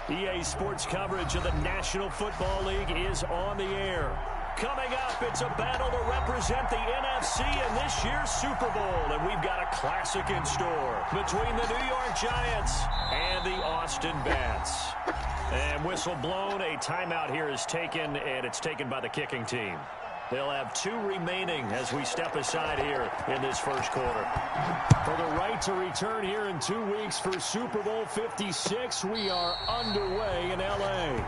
EA Sports coverage of the National Football League is on the air. Coming up, it's a battle to represent the NFC in this year's Super Bowl. And we've got a classic in store between the New York Giants and the Austin Bats. And whistle blown, a timeout here is taken, and it's taken by the kicking team. They'll have 2 remaining as we step aside here in this first quarter. For the right to return here in 2 weeks for Super Bowl 56, we are underway in L.A.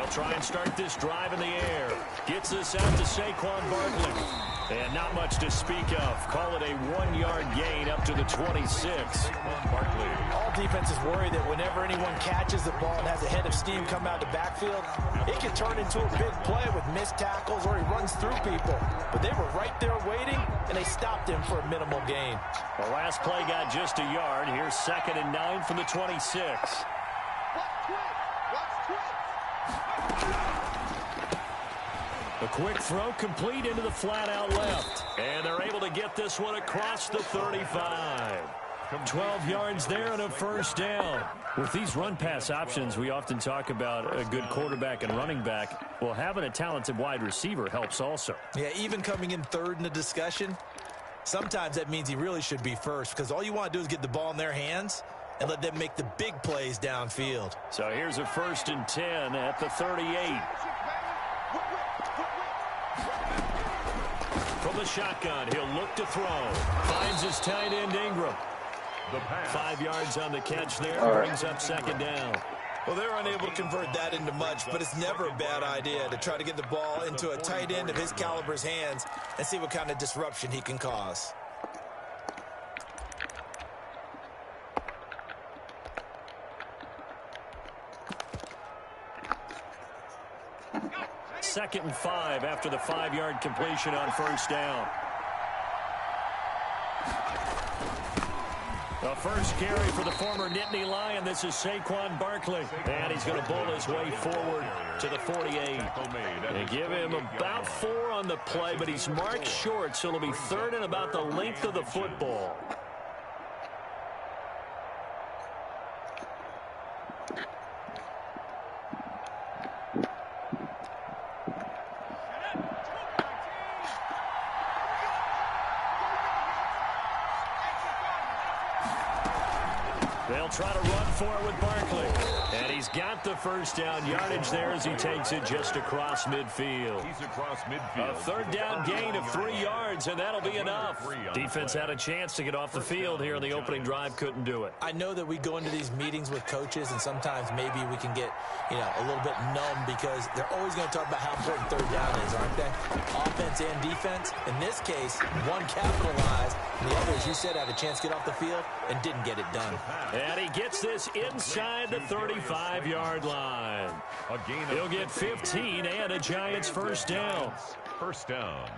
Try and start this drive in the air. Gets this out to Saquon Barkley. And not much to speak of. Call it a 1-yard gain up to the 26. Barkley. All defenses worry that whenever anyone catches the ball and has a head of steam come out of the backfield, it can turn into a big play with missed tackles or he runs through people. But they were right there waiting, and they stopped him for a minimal gain. The last play got just a yard. Here's 2nd and 9 from the 26. The quick throw complete into the flat out left. And they're able to get this one across the 35. 12 yards there and a first down. With these run-pass options, we often talk about a good quarterback and running back. Well, having a talented wide receiver helps also. Yeah, even coming in third in the discussion, sometimes that means he really should be first because all you want to do is get the ball in their hands and let them make the big plays downfield. So here's a 1st and 10 at the 38. From the shotgun, he'll look to throw. Finds his tight end, Ingram. 5 yards on the catch there. Brings up 2nd down. Well, they're unable to convert that into much, but it's never a bad idea to try to get the ball into a tight end of his caliber's hands and see what kind of disruption he can cause. Second and 5 after the 5-yard completion on first down. The first carry for the former Nittany Lion. This is Saquon Barkley. And he's going to bowl his way forward to the 48. They give him about 4 on the play, but he's marked short, so it'll be 3rd and about the length of the football. They'll try to run for it with Barkley. And he's got the first down yardage there as he takes it just across midfield. A 3rd down gain of 3 yards, and that'll be enough. Defense had a chance to get off the field here in the opening drive, couldn't do it. I know that we go into these meetings with coaches, and sometimes maybe we can get, a little bit numb because they're always going to talk about how important 3rd down is, aren't they? Offense and defense. In this case, one capitalized, and the other, as you said, had a chance to get off the field and didn't get it done. And he gets this inside the 35-yard line. He'll get 15 and a Giants first down. First down.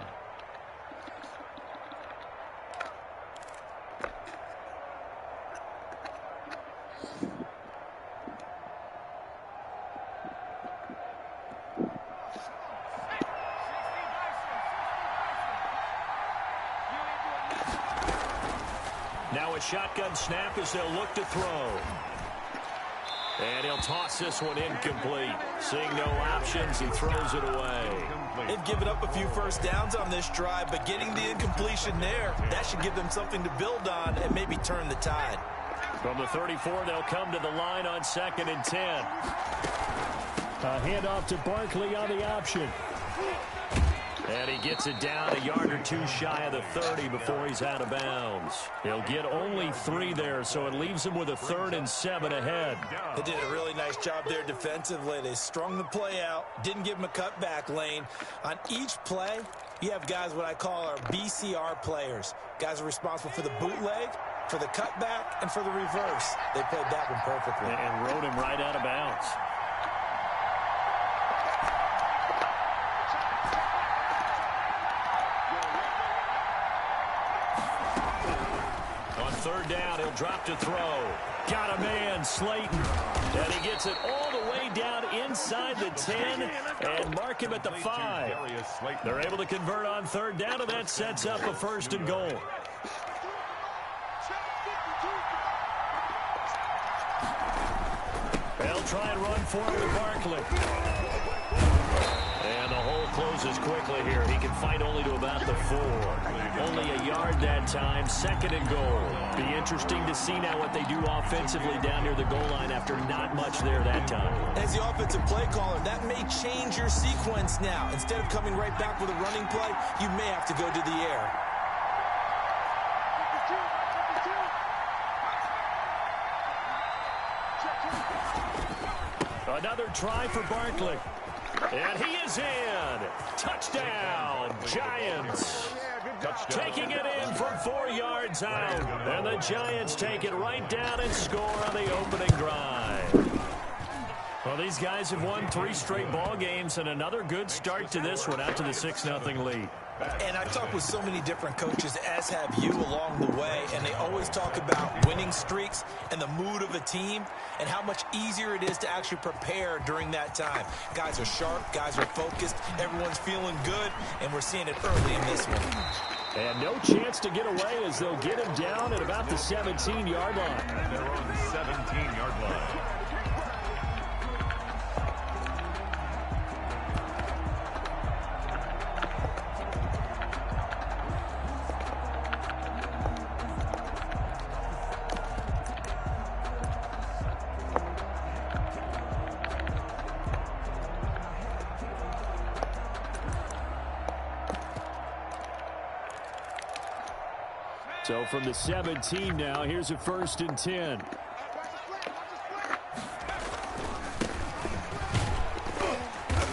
Now a shotgun snap as they'll look to throw. And he'll toss this one incomplete. Seeing no options, he throws it away. They've given up a few first downs on this drive, but getting the incompletion there, that should give them something to build on and maybe turn the tide. From the 34, they'll come to the line on 2nd and 10. A handoff to Barkley on the option. And he gets it down a yard or two shy of the 30 before he's out of bounds. He'll get only 3 there, so it leaves him with a 3rd and 7 ahead. They did a really nice job there defensively. They strung the play out, didn't give him a cutback lane. On each play, you have guys what I call our BCR players. Guys are responsible for the bootleg, for the cutback, and for the reverse. They played that one perfectly. And rode him right out of bounds. On 3rd down, he'll drop to throw. Got a man, Slayton. And he gets it all the way down inside the 10 and mark him at the 5. They're able to convert on 3rd down, and that sets up a 1st and goal. They'll try and run for it with Barkley. And the hole closes quickly here. He can fight only to about the 4. Only a yard that time, 2nd and goal. Be interesting to see now what they do offensively down near the goal line after not much there that time. As the offensive play caller, that may change your sequence now. Instead of coming right back with a running play, you may have to go to the air. Another try for Barkley. And he is in. Touchdown, Giants. Taking it in from 4 yards out. And the Giants take it right down and score on the opening drive. Well, these guys have won 3 straight ball games and another good start to this one out to the 6-0 lead. And I've talked with so many different coaches, as have you, along the way, and they always talk about winning streaks and the mood of a team and how much easier it is to actually prepare during that time. Guys are sharp, guys are focused, everyone's feeling good, and we're seeing it early in this one. And no chance to get away as they'll get him down at about the 17-yard line. And they're on the 17-yard line. So from the 17 now, here's a 1st and 10.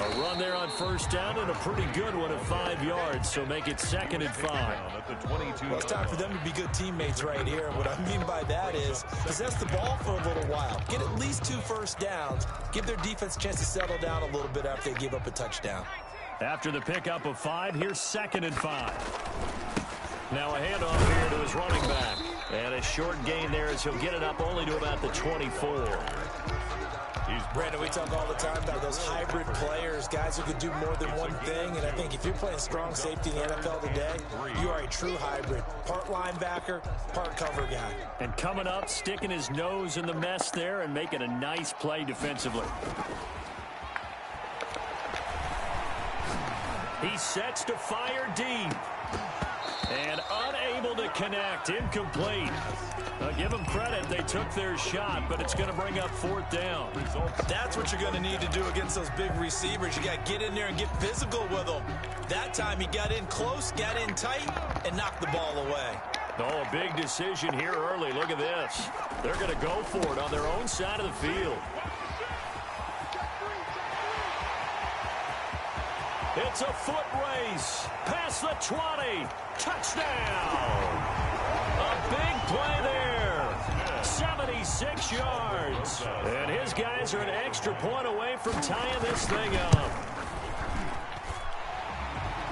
A run there on 1st down and a pretty good one at 5 yards, so make it 2nd and 5. Well, it's time for them to be good teammates right here. And what I mean by that is possess the ball for a little while. Get at least 2 first downs. Give their defense a chance to settle down a little bit after they give up a touchdown. After the pickup of 5, here's 2nd and 5. Now a handoff here to his running back. And a short gain there as he'll get it up only to about the 24. Brandon, we talk all the time about those hybrid players, guys who could do more than one thing. And I think if you're playing strong safety in the NFL today, you are a true hybrid. Part linebacker, part cover guy. And coming up, sticking his nose in the mess there and making a nice play defensively. He sets to fire deep. And unable to connect. Incomplete. Give them credit. They took their shot, but it's going to bring up 4th down. That's what you're going to need to do against those big receivers. You got to get in there and get physical with them. That time he got in close, got in tight, and knocked the ball away. Oh, a big decision here early. Look at this. They're going to go for it on their own side of the field. It's a foot race. Past the 20. Touchdown. A big play there. 76 yards. And his guys are an extra point away from tying this thing up.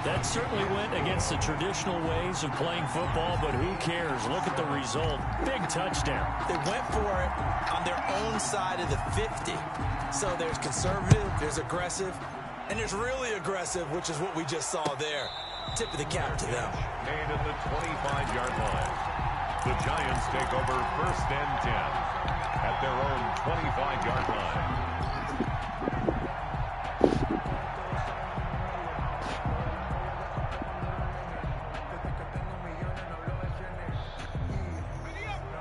That certainly went against the traditional ways of playing football, but who cares? Look at the result. Big touchdown. They went for it on their own side of the 50. So there's conservative, there's aggressive, and there's really aggressive, which is what we just saw there. Tip of the cap to them. And at the 25-yard line, the Giants take over 1st and 10 at their own 25-yard line.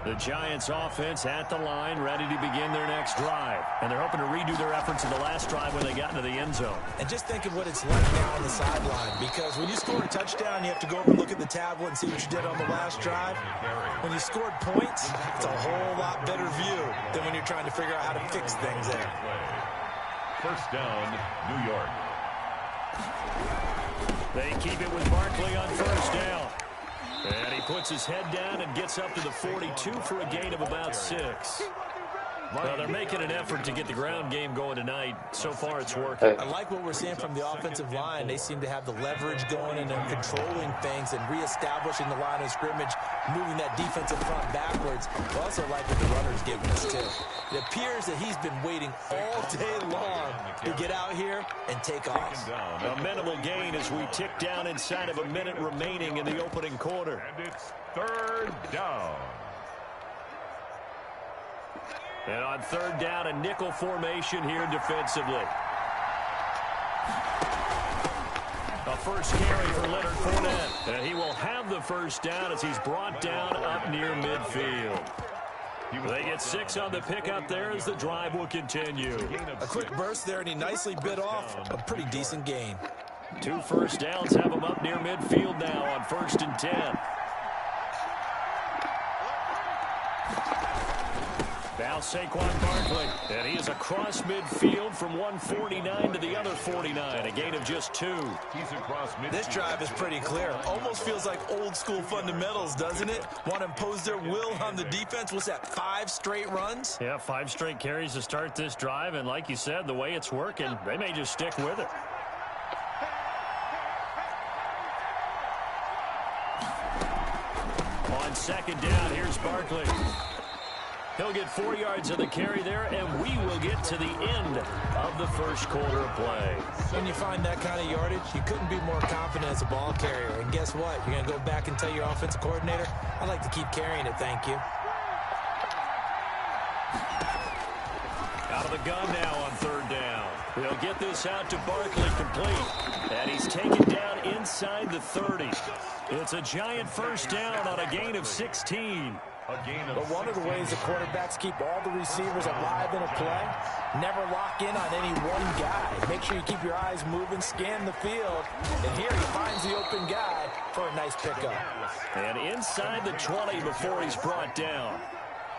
The Giants offense at the line, ready to begin their next drive. And they're hoping to redo their efforts in the last drive when they got into the end zone. And just think of what it's like now on the sideline, because when you score a touchdown, you have to go over and look at the tablet and see what you did on the last drive. When you scored points, it's a whole lot better view than when you're trying to figure out how to fix things there. First down, New York. They keep it with Barkley on first down. And he puts his head down and gets up to the 42 for a gain of about 6. Well, they're making an effort to get the ground game going tonight. So far, it's working. I like what we're seeing from the offensive line. They seem to have the leverage going and they're controlling things and reestablishing the line of scrimmage, moving that defensive front backwards. I also like what the runner's giving us, too. It appears that he's been waiting all day long to get out here and take off. A minimal gain as we tick down inside of a minute remaining in the opening quarter. And it's third down. And on third down, a nickel formation here defensively. A first carry for Leonard Fournette. And he will have the first down as he's brought down up near midfield. They get 6 on the pickup there as the drive will continue. A quick burst there, and he nicely bit off a pretty decent gain. 2 first downs have him up near midfield now on 1st and 10. Now Saquon Barkley, and he is across midfield from 149 to the other 49, a gain of just 2. He's across midfield. This drive is pretty clear. Almost feels like old school fundamentals, doesn't it? Want to impose their will on the defense. What's that, 5 straight runs? Yeah, 5 straight carries to start this drive, and like you said, the way it's working, they may just stick with it. On second down, here's Barkley. He'll get 4 yards of the carry there, and we will get to the end of the first quarter of play. When you find that kind of yardage, you couldn't be more confident as a ball carrier. And guess what? You're going to go back and tell your offensive coordinator, I'd like to keep carrying it, thank you. Out of the gun now on third down. He'll get this out to Barkley complete. And he's taken down inside the 30. It's a Giant first down on a gain of 16. But one of the ways the quarterbacks keep all the receivers alive in a play, never lock in on any one guy. Make sure you keep your eyes moving, scan the field, and here he finds the open guy for a nice pickup. And inside the 20 before he's brought down.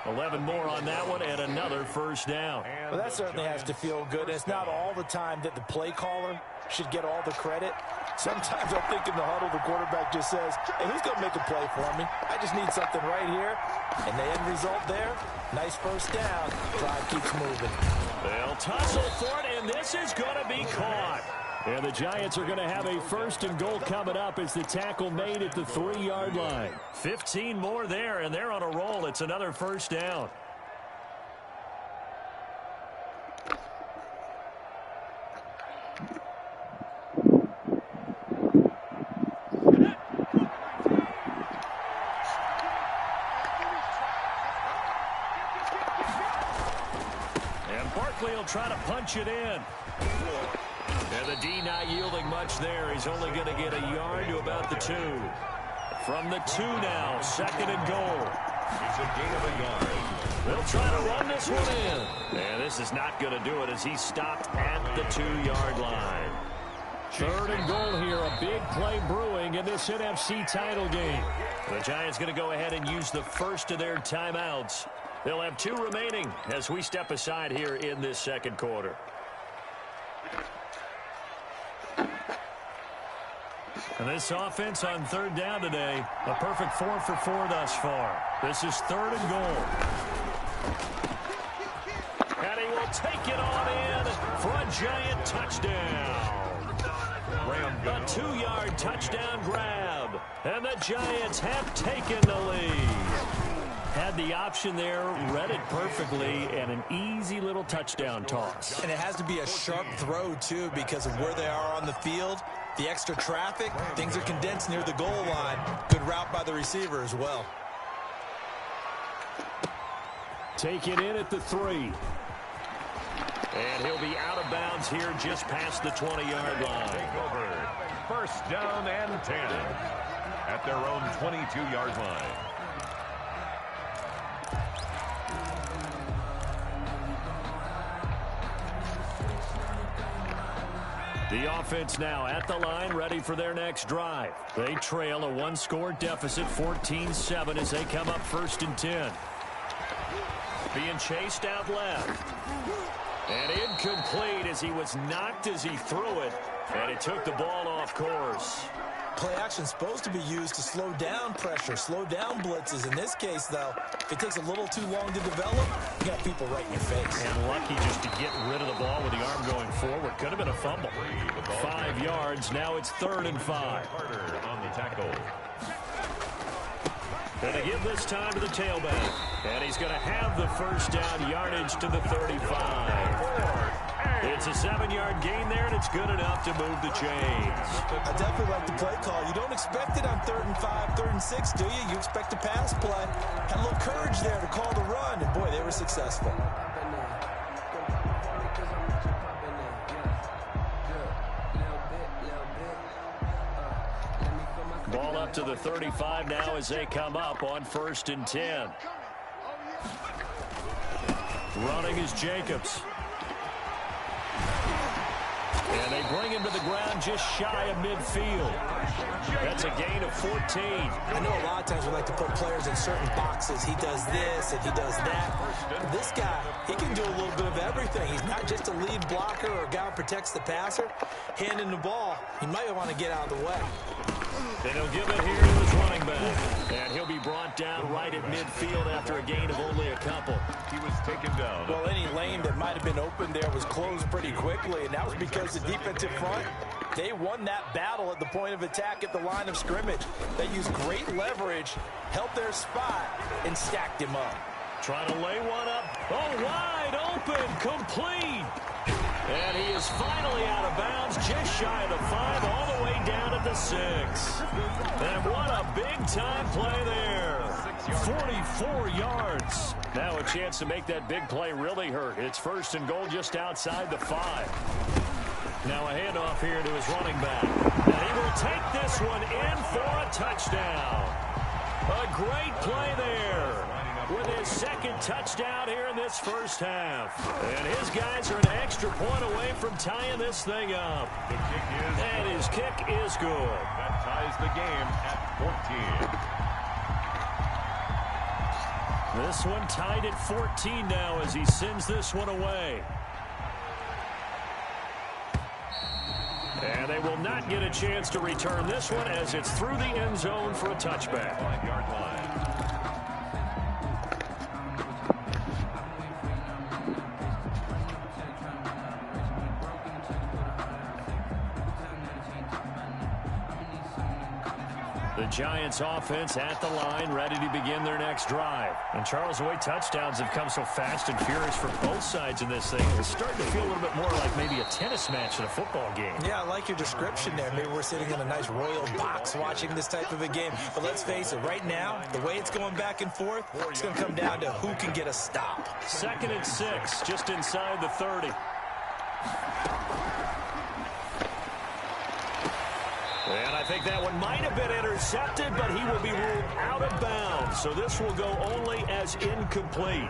11 more on that one and another first down. Well, that certainly has to feel good. It's not all the time that the play caller should get all the credit. Sometimes I think in the huddle, the quarterback just says, hey, who's going to make a play for me? I just need something right here. And the end result there, nice first down. Drive keeps moving. They'll tussle for it, and this is going to be caught. And the Giants are going to have a first and goal coming up as the tackle made at the 3-yard line. 15 more there, and they're on a roll. It's another first down. Will try to punch it in. And the D not yielding much there. He's only going to get a yard to about the 2. From the 2 now, 2nd and goal. It's a gain of a yard. They'll try to run this one in. And this is not going to do it as he stopped at the 2-yard line. 3rd and goal here. A big play brewing in this NFC title game. The Giants going to go ahead and use the first of their timeouts. They'll have 2 remaining as we step aside here in this second quarter. And this offense on third down today, a perfect 4 for 4 thus far. This is 3rd and goal. And he will take it on in for a Giant touchdown. A 2-yard touchdown grab. And the Giants have taken the lead. Had the option there, read it perfectly, and an easy little touchdown toss. And it has to be a sharp throw, too, because of where they are on the field. The extra traffic, things are condensed near the goal line. Good route by the receiver as well. Take it in at the 3. And he'll be out of bounds here just past the 20-yard line. Over. First down and 10 at their own 22-yard line. The offense now at the line, ready for their next drive. They trail a one-score deficit, 14-7, as they come up 1st and 10. Being chased out left. And incomplete as he was knocked as he threw it. And it took the ball off course. Play action is supposed to be used to slow down pressure, slow down blitzes. In this case, though, if it takes a little too long to develop, you got people right in your face. And lucky just to get rid of the ball with the arm going forward. Could have been a fumble. 5 yards. Now it's 3rd and 5. Carter on the tackle. And they give this time to the tailback. And he's going to have the first down yardage to the 35. It's a 7-yard gain there, and it's good enough to move the chains. I definitely like the play call. You don't expect it on 3rd and 5, 3rd and 6, do you? You expect a pass play. Had a little courage there to call the run, and boy, they were successful. Ball up to the 35 now as they come up on 1st and 10. Running is Jacobs. And they bring him to the ground just shy of midfield. That's a gain of 14. I know a lot of times we like to put players in certain boxes. He does this and he does that. This guy, he can do a little bit of everything. He's not just a lead blocker or a guy who protects the passer. Handing the ball, he might want to get out of the way. Then he'll give it here to his running back. And he'll be brought down right at midfield after a gain of only a couple. He was taken down. Well, any lane that might have been open there was closed pretty quickly, and that was because the defensive front, they won that battle at the point of attack at the line of scrimmage. They used great leverage, held their spot, and stacked him up. Trying to lay one up. Oh, wide open, complete. And he is finally out of bounds, just shy of the 5, all the way down at the 6. And what a big-time play there. 44 yards. Now a chance to make that big play really hurt. It's 1st and goal just outside the 5. Now a handoff here to his running back. And he will take this one in for a touchdown. A great play there. With his 2nd touchdown here in this 1st half. And his guys are an extra point away from tying this thing up. The kick is and his kick is good. That ties the game at 14. This one tied at 14 now as he sends this one away. And they will not get a chance to return this one as it's through the end zone for a touchback. 5-yard line. The Giants offense at the line, ready to begin their next drive. And Charles, the way touchdowns have come so fast and furious for both sides in this thing, it's starting to feel a little bit more like maybe a tennis match in a football game. Yeah, I like your description there. Maybe we're sitting in a nice royal box watching this type of a game. But let's face it, right now, the way it's going back and forth, it's going to come down to who can get a stop. 2nd and 6, just inside the 30. And I think that one might have been intercepted, but he will be ruled out of bounds. So this will go only as incomplete.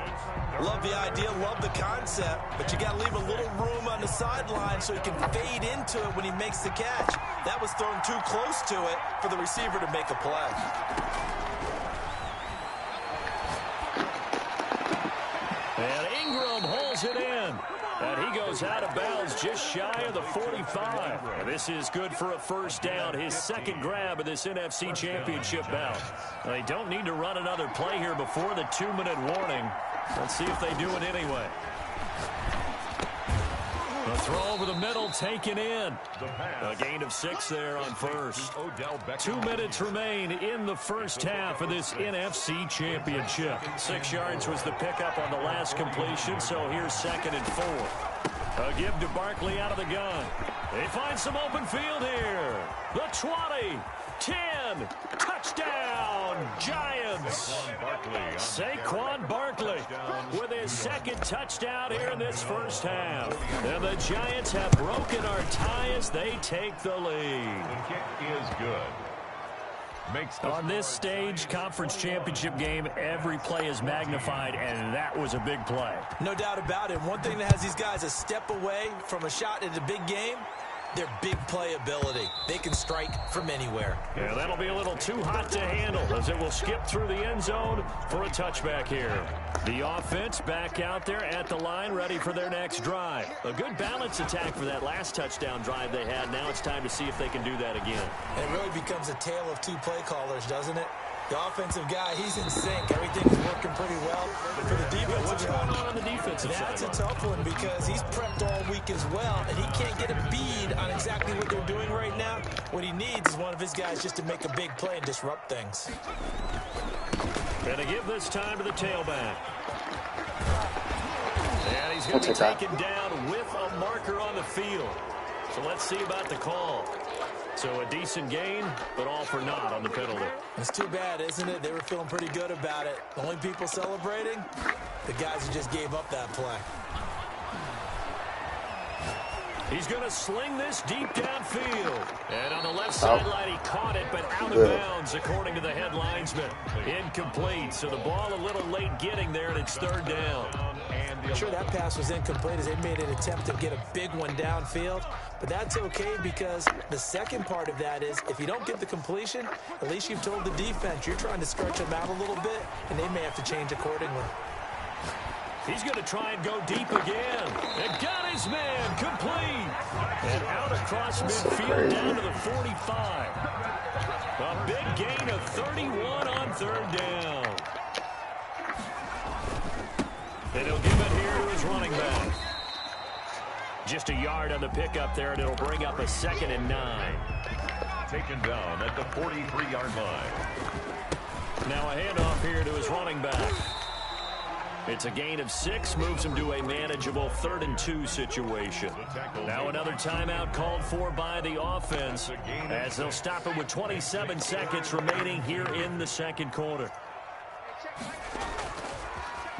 Love the idea, love the concept, but you got to leave a little room on the sideline so he can fade into it when he makes the catch. That was thrown too close to it for the receiver to make a play. And Ingram holds it in. And he goes out of bounds just shy of the 45. And this is good for a 1st down, his 2nd grab of this NFC Championship bout. They don't need to run another play here before the 2-minute warning. Let's see if they do it anyway. The throw over the middle taken in. A gain of 6 there on 1st. 2 minutes remain in the 1st half of this NFC Championship. 6 yards was the pickup on the last completion, so here's 2nd and 4. A give to Barkley out of the gun. They find some open field here. The 20, 10, touchdown, Giants. Saquon Barkley with his 2nd touchdown here in this 1st half. And the Giants have broken our tie as they take the lead. The kick is good. On this stage, conference championship game, every play is magnified, and that was a big play. No doubt about it. One thing that has these guys a step away from a shot in the big game Their big play ability. They can strike from anywhere. Yeah, that'll be a little too hot to handle as it will skip through the end zone for a touchback here. The offense back out there at the line, ready for their next drive. A good balance attack for that last touchdown drive they had. Now it's time to see if they can do that again. And it really becomes a tale of two play callers, doesn't it? The offensive guy, he's in sync. Everything's working pretty well. But for the defensive What's going on the defensive side? That's a tough one because he's prepped all week as well, and he can't get a bead on exactly what they're doing right now. What he needs is one of his guys just to make a big play and disrupt things. Going to give this time to the tailback. And he's going to be taken down with a marker on the field. So let's see about the call. So a decent gain, but all for naught on the penalty. It's too bad, isn't it? They were feeling pretty good about it. The only people celebrating, the guys who just gave up that play. He's going to sling this deep downfield. And on the left sideline, he caught it, but out of bounds, according to the head linesman. Incomplete, so the ball a little late getting there, and it's third down. I'm sure that pass was incomplete as they made an attempt to get a big one downfield. But that's okay because the second part of that is if you don't get the completion, at least you've told the defense you're trying to stretch them out a little bit, and they may have to change accordingly. He's going to try and go deep again. And got his man complete. And out across midfield down to the 45. A big gain of 31 on third down. And he'll give it here to his running back. Just a yard on the pickup there, and it'll bring up a 2nd and 9. Taken down at the 43-yard line. Now a handoff here to his running back. It's a gain of 6, moves him to a manageable 3rd and 2 situation. Now another timeout called for by the offense as they'll stop it with 27 seconds remaining here in the second quarter.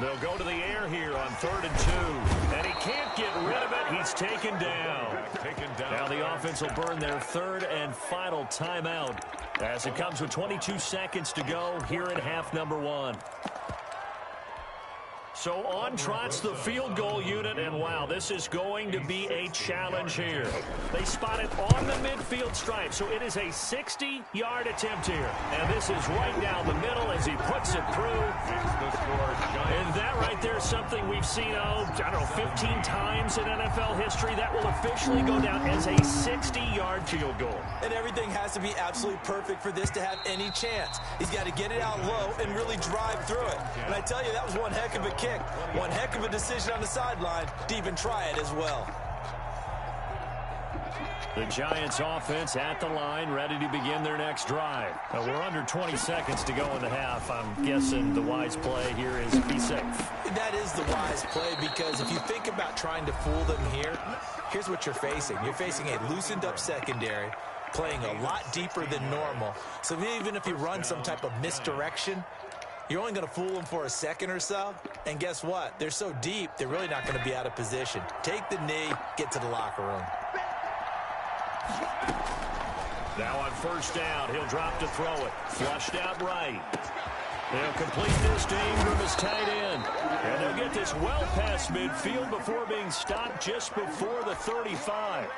They'll go to the air here on 3rd and 2. And he can't get rid of it. He's taken down. Now the offense will burn their 3rd and final timeout as it comes with 22 seconds to go here in half number 1. So on trots the field goal unit, and wow, this is going to be a challenge here. They spot it on the midfield stripe, so it is a 60-yard attempt here. And this is right down the middle as he puts it through. And that right there is something we've seen, I don't know, 15 times in NFL history. That will officially go down as a 60-yard field goal. And everything has to be absolutely perfect for this to have any chance. He's got to get it out low and really drive through it. And I tell you, that was one heck of a kick. One heck of a decision on the sideline to even try it as well. The Giants offense at the line, ready to begin their next drive. We're under 20 seconds to go in the half. I'm guessing the wise play here is be safe. That is the wise play because if you think about trying to fool them here, here's what you're facing. You're facing a loosened up secondary, playing a lot deeper than normal. So even if you run some type of misdirection, you're only going to fool them for a second or so. And guess what? They're so deep, they're really not going to be out of position. Take the knee, get to the locker room. Now on first down, he'll drop to throw it. Flushed out right. They'll complete this to Ingram as tight end. And they'll get this well past midfield before being stopped just before the 35.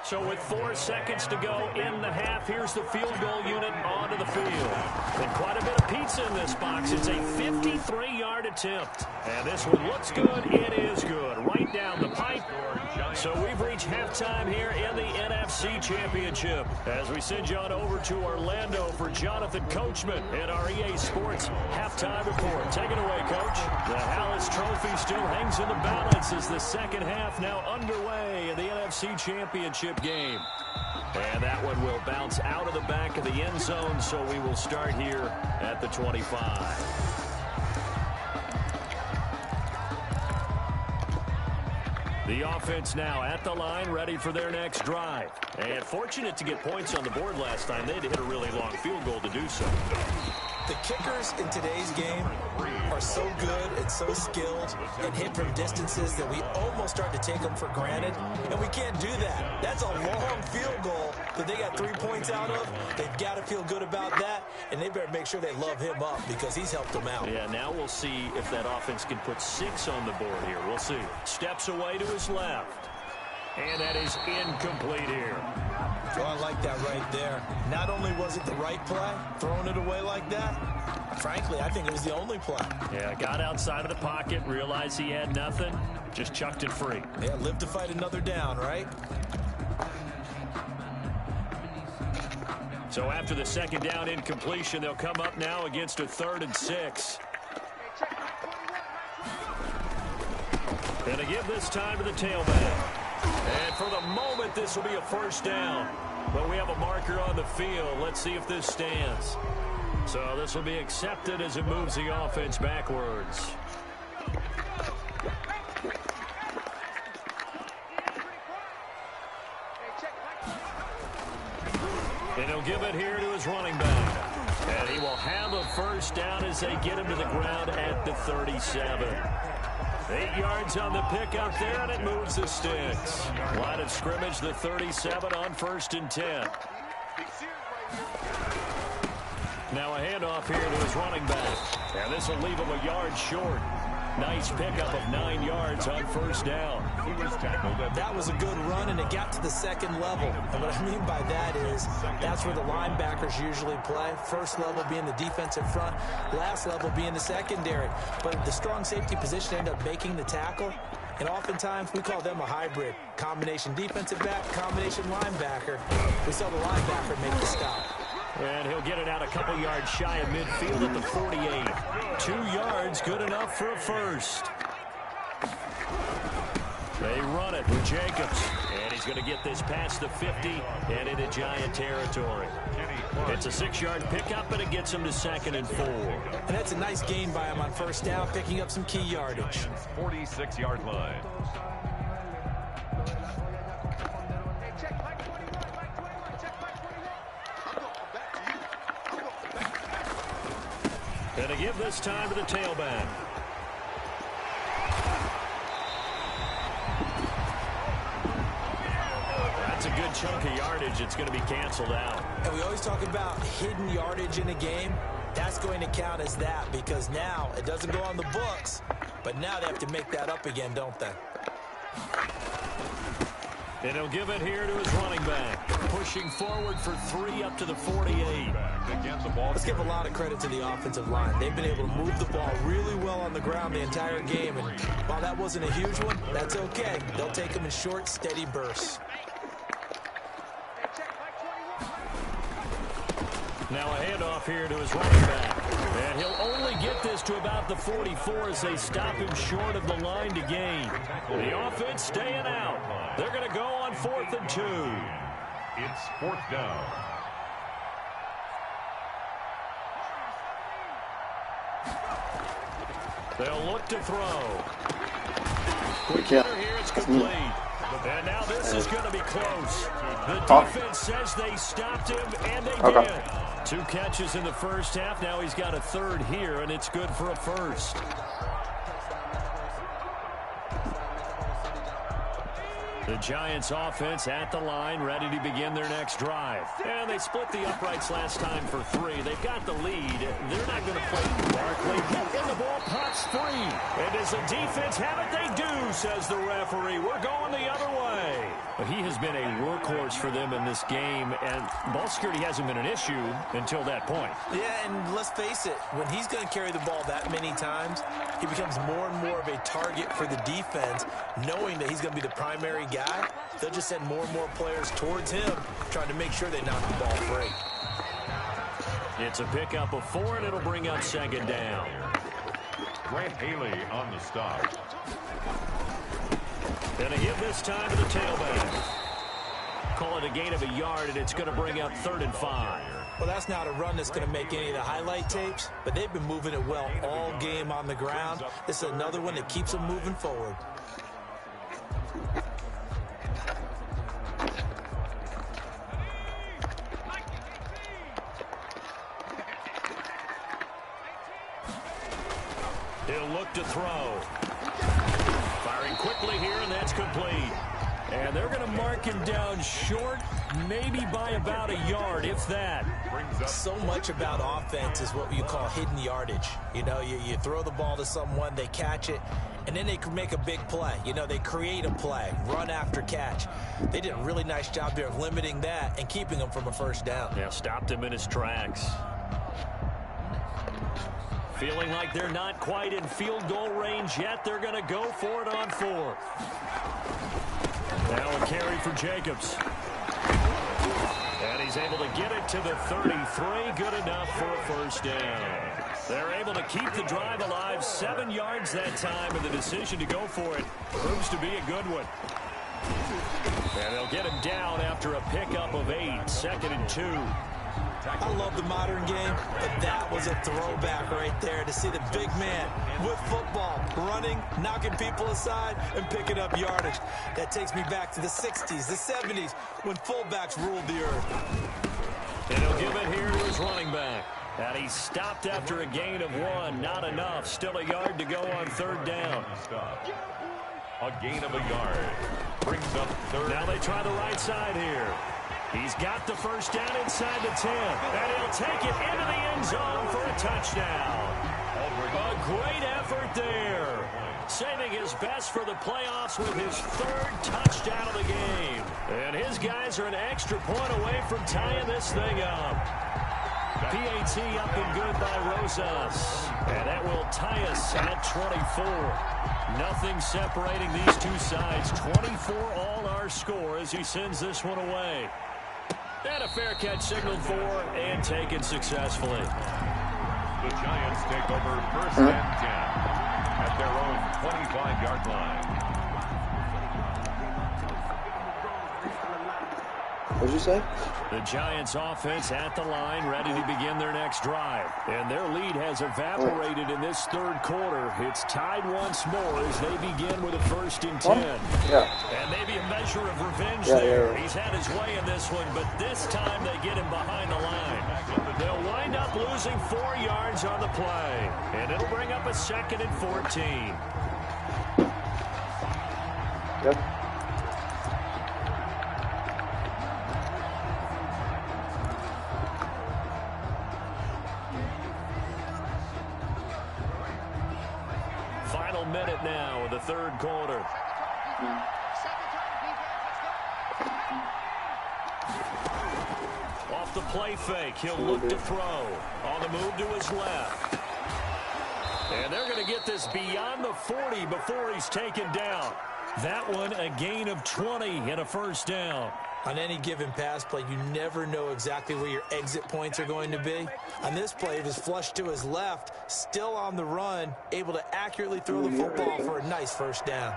So with 4 seconds to go in the half, here's the field goal unit onto the field. And quite a bit of pizza in this box. It's a 53-yard attempt. And this one looks good. It is good. Right down the pipe. So we've reached halftime here in the NFC Championship. As we send you on over to Orlando for Jonathan Coachman in our EA Sports halftime report. Take it away, Coach. The Hallis Trophy still hangs in the balance as the second half now underway in the NFC Championship game. And that one will bounce out of the back of the end zone, so we will start here at the 25. The offense now at the line, ready for their next drive. And fortunate to get points on the board last time. They had to hit a really long field goal to do so. The kickers in today's game are so good and so skilled and hit from distances that we almost start to take them for granted, and we can't do that. That's a long field goal that they got 3 points out of. They've got to feel good about that, and they better make sure they love him up because he's helped them out. Yeah, now we'll see if that offense can put 6 on the board here. We'll see. Steps away to his left. And that is incomplete here. Oh, I like that right there. Not only was it the right play, throwing it away like that, frankly, I think it was the only play. Yeah, got outside of the pocket, realized he had nothing, just chucked it free. Yeah, live to fight another down, right? So after the second down incompletion, they'll come up now against a 3rd and 6. And to give this time to the tailback. And for the moment, this will be a 1st down. But we have a marker on the field. Let's see if this stands. So this will be accepted as it moves the offense backwards. And he'll give it here to his running back. And he will have a 1st down as they get him to the ground at the 37. 8 yards on the pickup there, and it moves the sticks. Line of scrimmage, the 37 on 1st and 10. Now a handoff here to his running back. And this will leave him a yard short. Nice pickup of 9 yards on 1st down. That was a good run, and it got to the 2nd level. And what I mean by that is that's where the linebackers usually play. 1st level being the defensive front, last level being the secondary. But the strong safety position ended up making the tackle. And oftentimes we call them a hybrid. Combination defensive back, combination linebacker. We saw the linebacker make the stop. And he'll get it out a couple yards shy of midfield at the 48. 2 yards, good enough for a 1st. They run it with Jacobs. And he's going to get this past the 50 and into Giant territory. It's a 6-yard pickup, and it gets him to 2nd and 4. And that's a nice gain by him on 1st down, picking up some key yardage. 46-yard line. And to give this time to the tailback. That's a good chunk of yardage. It's going to be canceled out. And we always talk about hidden yardage in a game. That's going to count as that because now it doesn't go on the books, but now they have to make that up again, don't they? And he'll give it here to his running back. Pushing forward for 3 up to the 48. Let's give a lot of credit to the offensive line. They've been able to move the ball really well on the ground the entire game. And while that wasn't a huge one, that's okay. They'll take them in short, steady bursts. Now a handoff here to his running back. And he'll only get this to about the 44 as they stop him short of the line to gain. The offense staying out. They're going to go on 4th and 2. It's 4th down. They'll look to throw. Quick hitter here, it's complete. And now this is going to be close. The defense says they stopped him, and they did. 2 catches in the 1st half. Now he's got a 3rd here, and it's good for a 1st. The Giants offense at the line, ready to begin their next drive. And they split the uprights last time for 3. They've got the lead. They're not going to play. Barkley in the ball, pots free. And does the defense have it? They do, says the referee. We're going the other way. But he has been a workhorse for them in this game, and ball security hasn't been an issue until that point. Yeah, and let's face it, when he's going to carry the ball that many times, he becomes more and more of a target for the defense, knowing that he's going to be the primary guy. They'll just send more and more players towards him, trying to make sure they knock the ball free. It's a pickup of 4, and it'll bring up 2nd down. Grant Haley on the stop. And to give this time to the tailback. Call it a gain of a yard, and it's going to bring up 3rd and 5. Well, that's not a run that's going to make any of the highlight tapes, but they've been moving it well all game on the ground. This is another one that keeps them moving forward. He'll look to throw. Firing quickly here, and that's complete. And they're going to mark him down short, maybe by about a yard, if that. So much about offense is what you call hidden yardage. You know, you throw the ball to someone, they catch it, and then they can make a big play. You know, they create a play, run after catch. They did a really nice job there of limiting that and keeping him from a first down. Yeah, stopped him in his tracks. Feeling like they're not quite in field goal range yet. They're going to go for it on fourth. Now a carry for Jacobs. And he's able to get it to the 33. Good enough for a first down. They're able to keep the drive alive. 7 yards that time, and the decision to go for it proves to be a good one. And they'll get him down after a pickup of 8. 2nd and 2. I love the modern game, but that was a throwback right there to see the big man with football running, knocking people aside, and picking up yardage. That takes me back to the 60s, the 70s, when fullbacks ruled the earth. And he'll give it here to his running back. And he stopped after a gain of 1. Not enough. Still a yard to go on 3rd down. A gain of a yard. Brings up 3rd. Now they try the right side here. He's got the first down inside the 10. And he'll take it into the end zone for a touchdown. A great effort there. Saving his best for the playoffs with his 3rd touchdown of the game. And his guys are an extra point away from tying this thing up. PAT up and good by Rosas. And that will tie us at 24. Nothing separating these two sides. 24 all our score as he sends this one away. And a fair catch signaled for and taken successfully. The Giants take over 1st and 10 at their own 25-yard line. What'd you say? The Giants offense at the line, ready to begin their next drive. And their lead has evaporated in this 3rd quarter. It's tied once more as they begin with a 1st and 10. Yeah. And maybe a measure of revenge Yeah, there. yeah. He's had his way in this one, but this time they get him behind the line. They'll wind up losing 4 yards on the play. And it'll bring up a 2nd and 14. Yep. Final minute now of the 3rd quarter. Off the play fake, he'll look to throw. On the move to his left. And they're going to get this beyond the 40 before he's taken down. That one a gain of 20 and a first down. On any given pass play, you never know exactly where your exit points are going to be. On this play, it was flushed to his left, still on the run, able to accurately throw the football for a nice first down.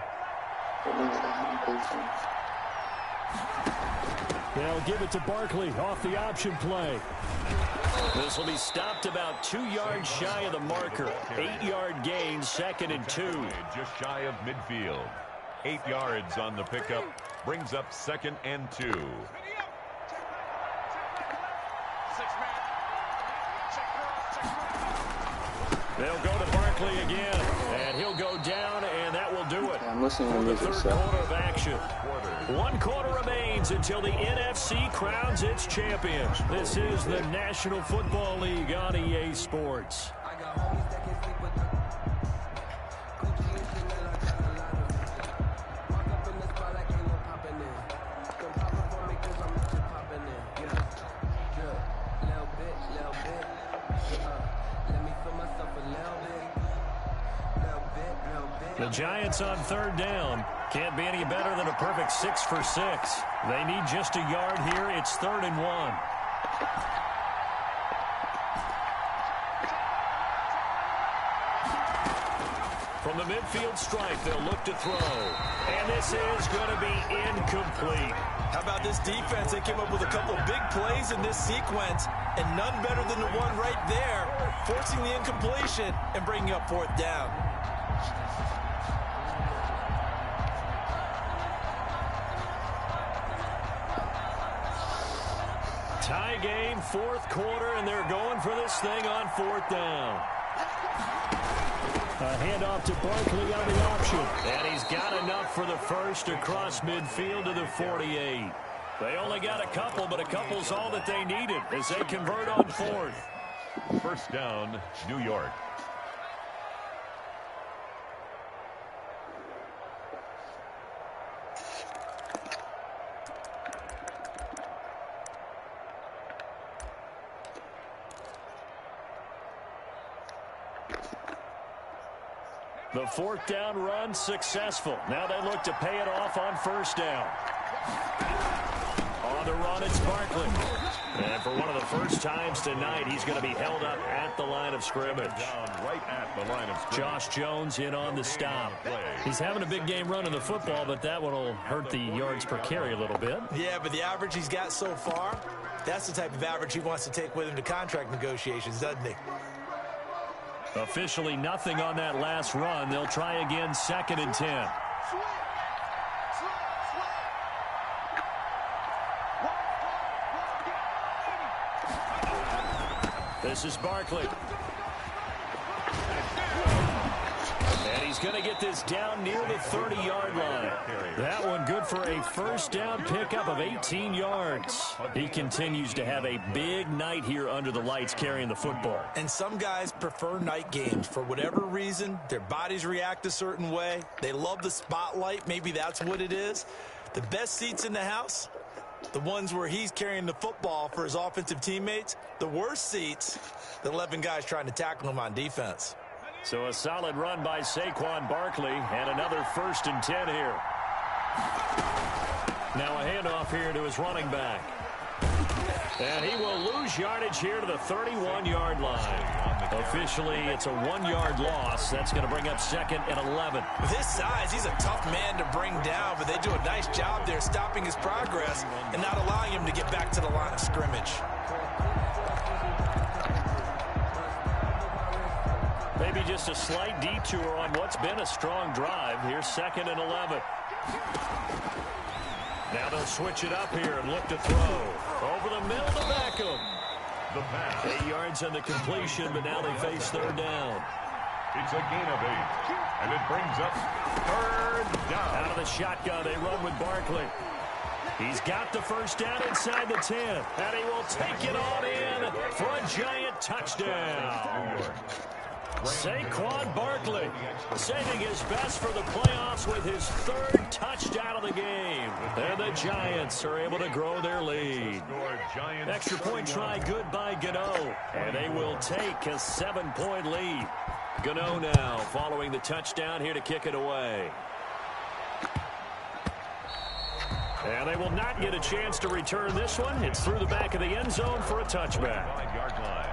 They'll give it to Barkley off the option play. This will be stopped about 2 yards shy of the marker. 8-yard gain, 2nd and 2. Just shy of midfield. 8 yards on the pickup. Brings up 2nd and 2. They'll go to Barkley again, and he'll go down, and that will do it. Yeah, I'm listening to the music, 3rd quarter of action. 1 quarter remains until the NFC crowns its champions. This is the National Football League on EA Sports. The Giants on 3rd down. Can't be any better than a perfect 6 for 6. They need just a yard here. It's 3rd and 1. From the midfield stripe, they'll look to throw. And this is going to be incomplete. How about this defense? They came up with a couple big plays in this sequence, and none better than the one right there, forcing the incompletion and bringing up 4th down. Tie game, 4th quarter, and they're going for this thing on 4th down. A handoff to Barkley on the option. And he's got enough for the first across midfield to the 48. They only got a couple, but a couple's all that they needed as they convert on fourth. First down, New York. The fourth down run successful. Now they look to pay it off on first down. On the run, it's Barkley. And for one of the first times tonight, he's going to be held up at the line of scrimmage. Down right at the line of scrimmage. Josh Jones in on the stop. He's having a big game running the football, but that one will hurt the yards per carry a little bit. Yeah, but the average he's got so far, that's the type of average he wants to take with him to contract negotiations, doesn't he? Officially nothing on that last run. They'll try again, 2nd and 10. This is Barkley. And he's going to get this down near the 30-yard line. That one good for a first down pickup of 18 yards. He continues to have a big night here under the lights carrying the football. And some guys prefer night games. For whatever reason, their bodies react a certain way. They love the spotlight. Maybe that's what it is. The best seats in the house, the ones where he's carrying the football for his offensive teammates. The worst seats, the 11 guys trying to tackle him on defense. So a solid run by Saquon Barkley and another 1st and 10 here. Now a handoff here to his running back. And he will lose yardage here to the 31-yard line. Officially, it's a 1-yard loss. That's going to bring up 2nd and 11. With his size, he's a tough man to bring down, but they do a nice job there stopping his progress and not allowing him to get back to the line of scrimmage. Maybe just a slight detour on what's been a strong drive. Here's 2nd and 11. Now they'll switch it up here and look to throw. Over the middle to Beckham. The pass. 8 yards on the completion, but now they face 3rd down. It's a gain of 8. And it brings up 3rd down. Out of the shotgun, they run with Barkley. He's got the first down inside the 10. And he will take it on in for a giant touchdown. Saquon Barkley saving his best for the playoffs with his 3rd touchdown of the game. And the Giants are able to grow their lead. Extra point try good by Gano. And they will take a 7-point lead. Gano now following the touchdown here to kick it away. And they will not get a chance to return this one. It's through the back of the end zone for a touchback. 5-yard line.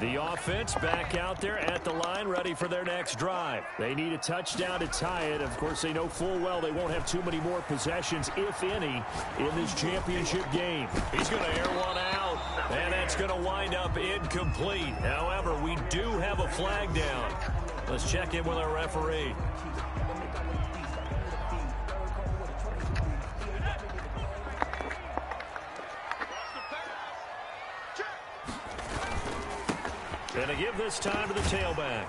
The offense back out there at the line, ready for their next drive. They need a touchdown to tie it. Of course, they know full well they won't have too many more possessions, if any, in this championship game. He's going to air one out, and that's going to wind up incomplete. However, we do have a flag down. Let's check in with our referee. Going to give this time to the tailback.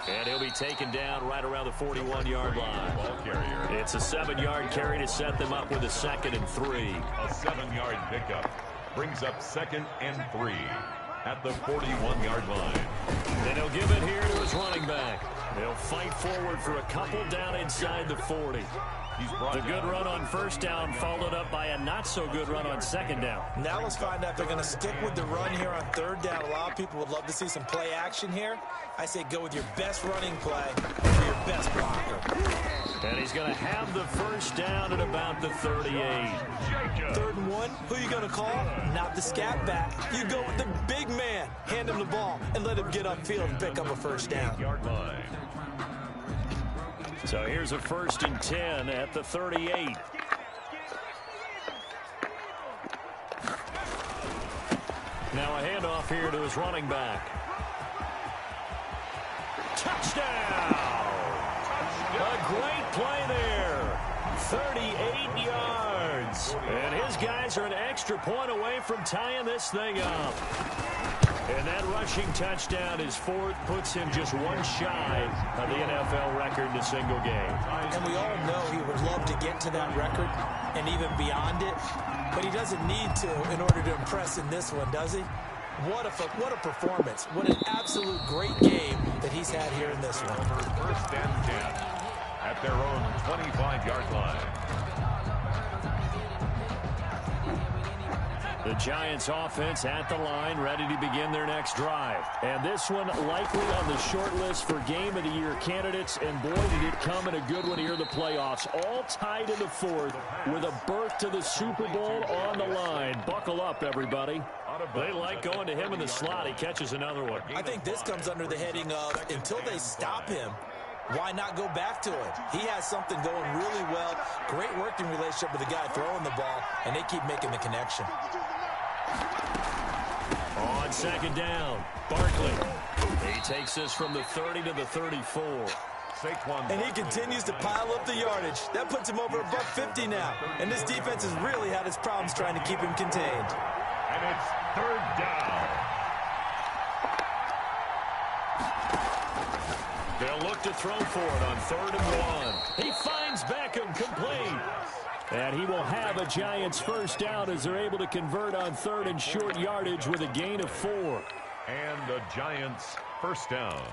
And he'll be taken down right around the 41-yard line. Ball carrier. It's a 7-yard carry to set them up with a 2nd and 3. A 7-yard pickup brings up 2nd and 3 at the 41-yard line. Then he'll give it here to his running back. They'll fight forward for a couple down inside the 40. The good run on first down followed up by a not-so-good run on 2nd down. Now let's find out if they're going to stick with the run here on 3rd down. A lot of people would love to see some play action here. I say go with your best running play for your best blocker. And he's going to have the first down at about the 38. 3rd and 1, who are you going to call? Not the scat back. You go with the big man. Hand him the ball and let him get upfield and pick up a first down. Yard line. So here's a 1st and 10 at the 38. Now a handoff here to his running back. Touchdown! A great play there. 38 yards. And his guys are an extra point away from tying this thing up. And that rushing touchdown, his fourth, puts him just one shy of the NFL record in a single game. And we all know he would love to get to that record and even beyond it, but he doesn't need to in order to impress in this one, does he? What a performance. What an absolute great game that he's had here in this one. First and 10 at their own 25-yard line. The Giants offense at the line, ready to begin their next drive. And this one likely on the short list for Game of the Year candidates. And boy, did it come in a good one here in the playoffs. All tied in the fourth with a berth to the Super Bowl on the line. Buckle up, everybody. They like going to him in the slot. He catches another one. I think this comes under the heading of until they stop him, why not go back to it? He has something going really well. Great working relationship with the guy throwing the ball, and they keep making the connection. On second down, Barkley. He takes this from the 30 to the 34. And he continues to pile up the yardage. That puts him over $150 now. And this defense has really had its problems trying to keep him contained. And it's third down. They'll look to throw for it on 3rd and 1. He finds Beckham, complete. And he will have a Giants first down as they're able to convert on 3rd and short yardage with a gain of 4. And the Giants first down.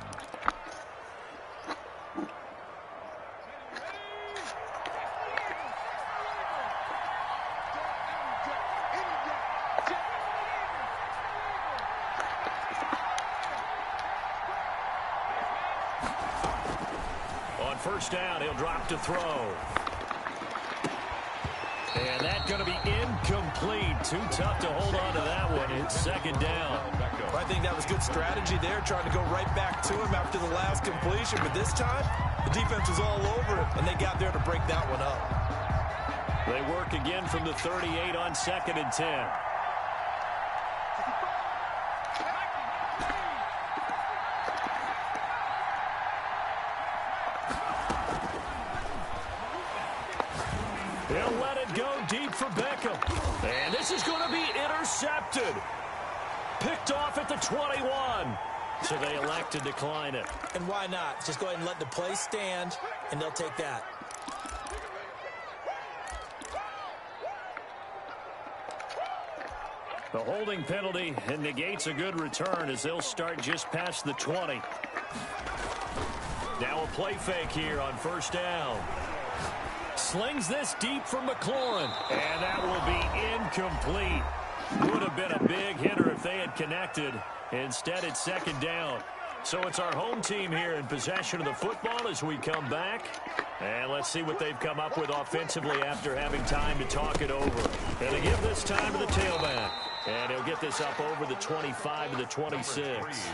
On first down, he'll drop to throw. And that's going to be incomplete. Too tough to hold on to that one. It's second down. Well, I think that was good strategy there, trying to go right back to him after the last completion. But this time, the defense was all over it, and they got there to break that one up. They work again from the 38 on 2nd and 10. They'll let it go deep for Beckham. And this is going to be intercepted. Picked off at the 21. So they elect to decline it. And why not? Just go ahead and let the play stand, and they'll take that. The holding penalty negates a good return as they'll start just past the 20. Now a play fake here on first down. Slings this deep from McLaurin. And that will be incomplete. Would have been a big hitter if they had connected. Instead, it's second down. So it's our home team here in possession of the football as we come back. And let's see what they've come up with offensively after having time to talk it over. And they give this time to the tailback. And he'll get this up over the 25 to the 26.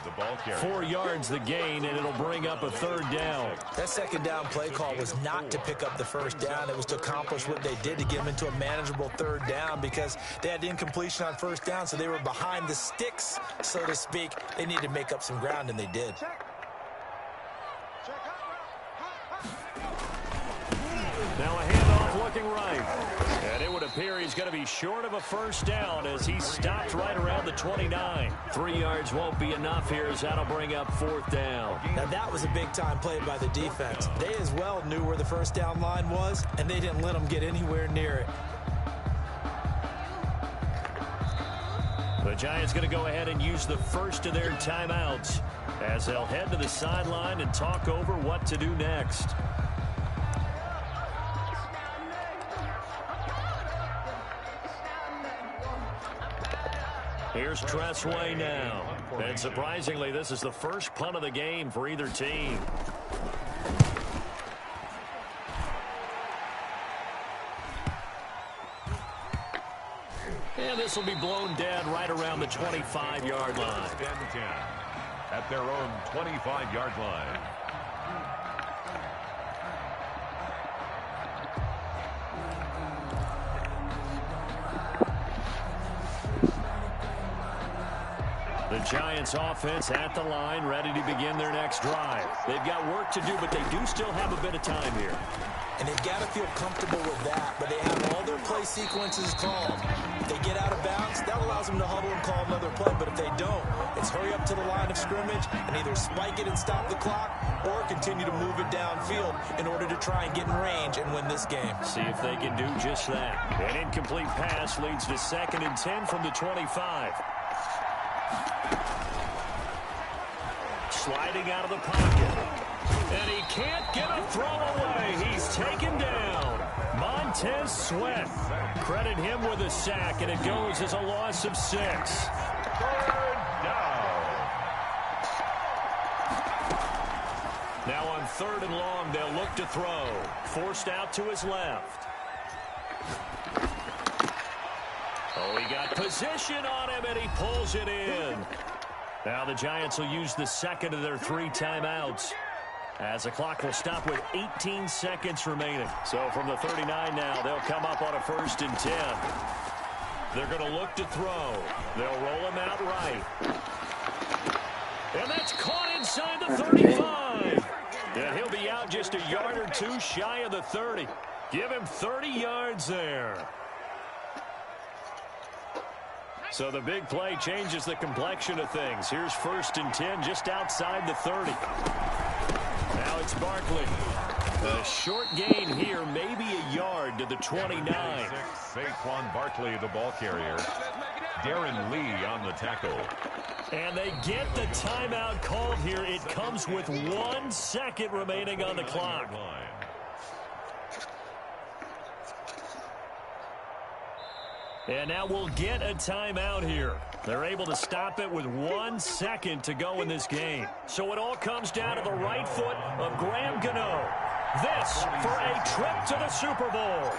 4 yards the gain, and it'll bring up a third down. That second down play call was not to pick up the first down. It was to accomplish what they did to get them into a manageable third down because they had incompletion on first down, so they were behind the sticks, so to speak. They needed to make up some ground, and they did. Now a handoff looking right. And it would appear he's going to be short of a first down as he stopped right around the 29. 3 yards won't be enough here as that'll bring up fourth down. Now that was a big-time play by the defense. They as well knew where the first down line was, and they didn't let them get anywhere near it. The Giants going to go ahead and use the first of their timeouts as they'll head to the sideline and talk over what to do next. Here's Tress Way now. And surprisingly, this is the first punt of the game for either team. And this will be blown dead right around the 25-yard line. At their own 25-yard line. The Giants offense at the line, ready to begin their next drive. They've got work to do, but they do still have a bit of time here. And they've got to feel comfortable with that, but they have all their play sequences called. If they get out of bounds, that allows them to huddle and call another play, but if they don't, it's hurry up to the line of scrimmage and either spike it and stop the clock or continue to move it downfield in order to try and get in range and win this game. See if they can do just that. An incomplete pass leads to 2nd and 10 from the 25. Sliding out of the pocket. And he can't get a throw away. He's taken down. Montez Sweat. Credit him with a sack, and it goes as a loss of 6. 3rd down. Now on 3rd and long, they'll look to throw. Forced out to his left. Oh, he got position on him, and he pulls it in. Now the Giants will use the 2nd of their 3 timeouts, as the clock will stop with 18 seconds remaining. So from the 39 now, they'll come up on a 1st and 10. They're going to look to throw. They'll roll him out right. And that's caught inside the 35. And he'll be out just a yard or 2 shy of the 30. Give him 30 yards there. So the big play changes the complexion of things. Here's 1st and 10 just outside the 30. Now it's Barkley. A short gain here, maybe a yard to the 29. Saquon Barkley, the ball carrier. Darren Lee on the tackle. And they get the timeout called here. It comes with 1 second remaining on the clock. And now we'll get a timeout here. They're able to stop it with 1 second to go in this game. So it all comes down to the right foot of Graham Gano. This for a trip to the Super Bowl.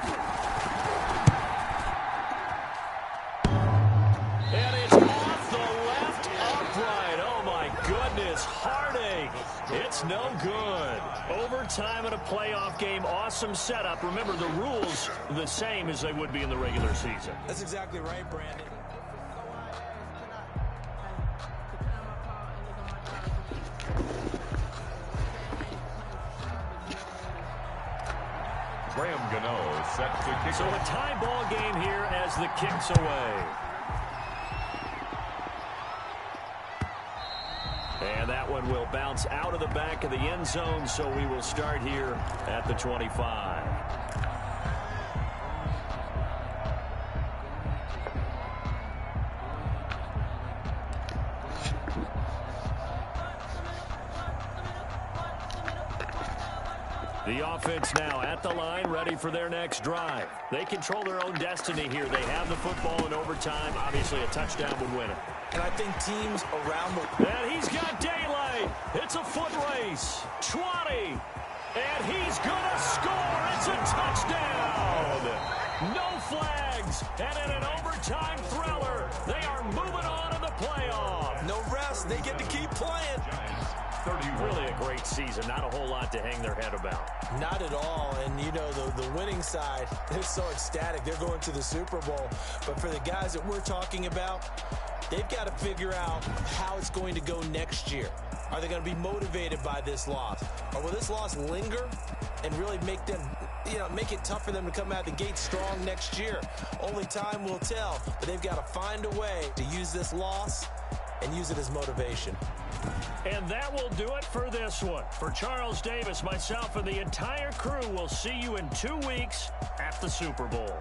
And it's off the left upright. Oh, my goodness. Heartache. It's no good. Overtime in a playoff game. Awesome setup. Remember, the rules are the same as they would be in the regular season. That's exactly right, Brandon. Graham Gano set to kick. So a tie ball game here as the kick's away. And that one will bounce out of the back of the end zone, so we will start here at the 25. The offense now at the line, ready for their next drive. They control their own destiny here. They have the football in overtime. Obviously, a touchdown would win it. And I think teams around the... And he's got daylight. It's a foot race. 20. And he's going to score. It's a touchdown. No flags. And in an overtime thriller, they are moving on in the playoff. No rest. They get to keep playing. Really a great season. Not a whole lot to hang their head about. Not at all. And, you know, the winning side, they're so ecstatic. They're going to the Super Bowl. But for the guys that we're talking about, they've got to figure out how it's going to go next year. Are they going to be motivated by this loss? Or will this loss linger and really make them, you know, make it tough for them to come out the gate strong next year? Only time will tell. But they've got to find a way to use this loss and use it as motivation. And that will do it for this one. For Charles Davis, myself, and the entire crew, we'll see you in 2 weeks at the Super Bowl.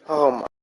Oh my.